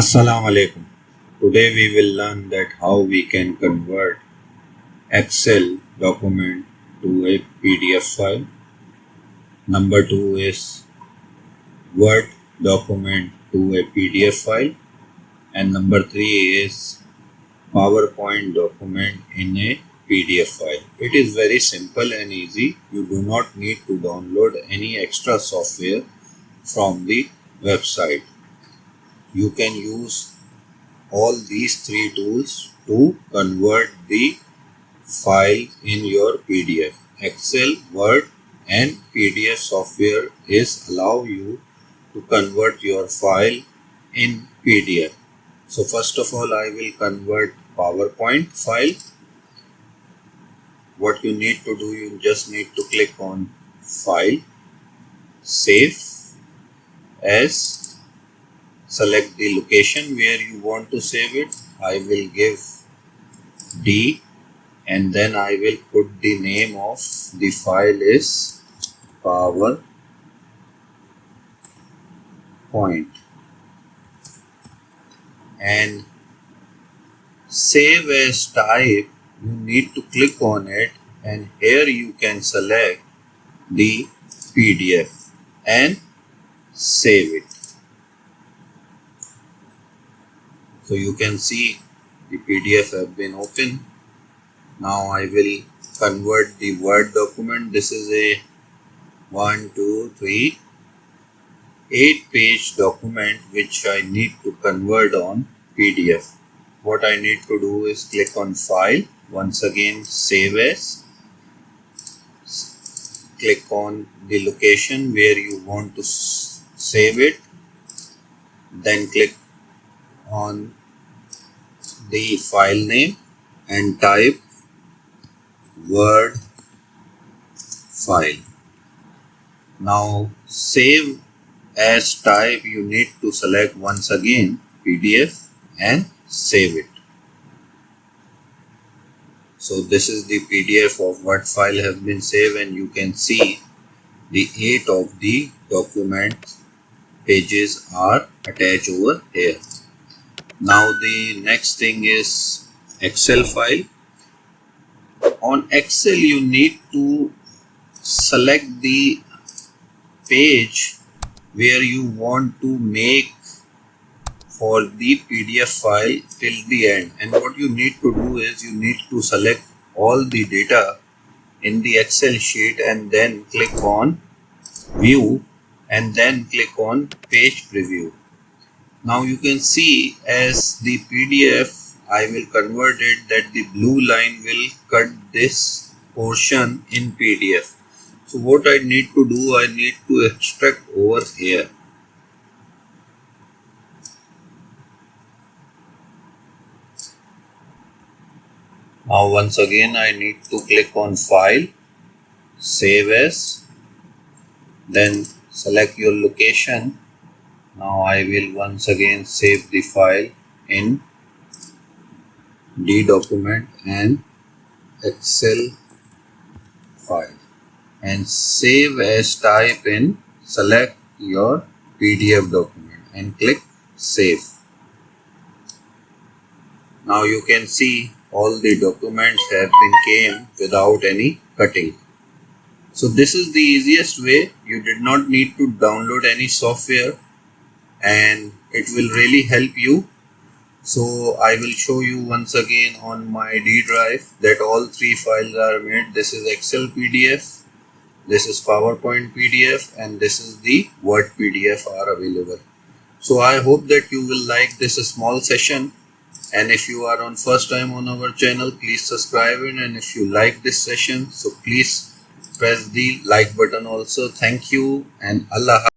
Assalamu alaikum. Today we will learn that how we can convert Excel document to a PDF file. Number 2 is Word document to a PDF file, and number 3 is PowerPoint document in a PDF file. It is very simple and easy. You do not need to download any extra software from the website. You can use all these three tools to convert the file in your PDF. Excel, Word and PDF software is allow you to convert your file in PDF. So first of all, I will convert PowerPoint file. What you need to do, you just need to click on File, Save As, select the location where you want to save it. I will give D, and then I will put the name of the file is PowerPoint, and save as type, you need to click on it, and here you can select the PDF and save it. So you can see the PDF have been opened. Now I will convert the Word document. This is a 8-page document which I need to convert on PDF. What I need to do is click on File, once again Save As, click on the location where you want to save it, then click on the file name and type Word file. Now save as type, you need to select once again PDF and save it. So this is the PDF of Word file has been saved, and you can see the 8 of the document pages are attached over here. Now the next thing is Excel file. On Excel you need to select the page where you want to make for the PDF file till the end, and what you need to do is you need to select all the data in the Excel sheet and then click on view and then click on page preview. Now you can see as the PDF I will convert it, that the blue line will cut this portion in PDF. So what I need to do, I need to extract over here. Now once again I need to click on File, Save As, then select your location. Now I will once again save the file in D document and Excel file, and save as type in, select your PDF document and click Save. Now you can see all the documents have been came without any cutting. So this is the easiest way. You did not need to download any software, and it will really help you. So I will show you once again on my D drive that all three files are made. This is Excel PDF, this is PowerPoint PDF, and this is the Word PDF are available. So I hope that you will like this small session, and if you are on first time on our channel, please subscribe it, and if you like this session, so please press the like button also. Thank you, and Allah.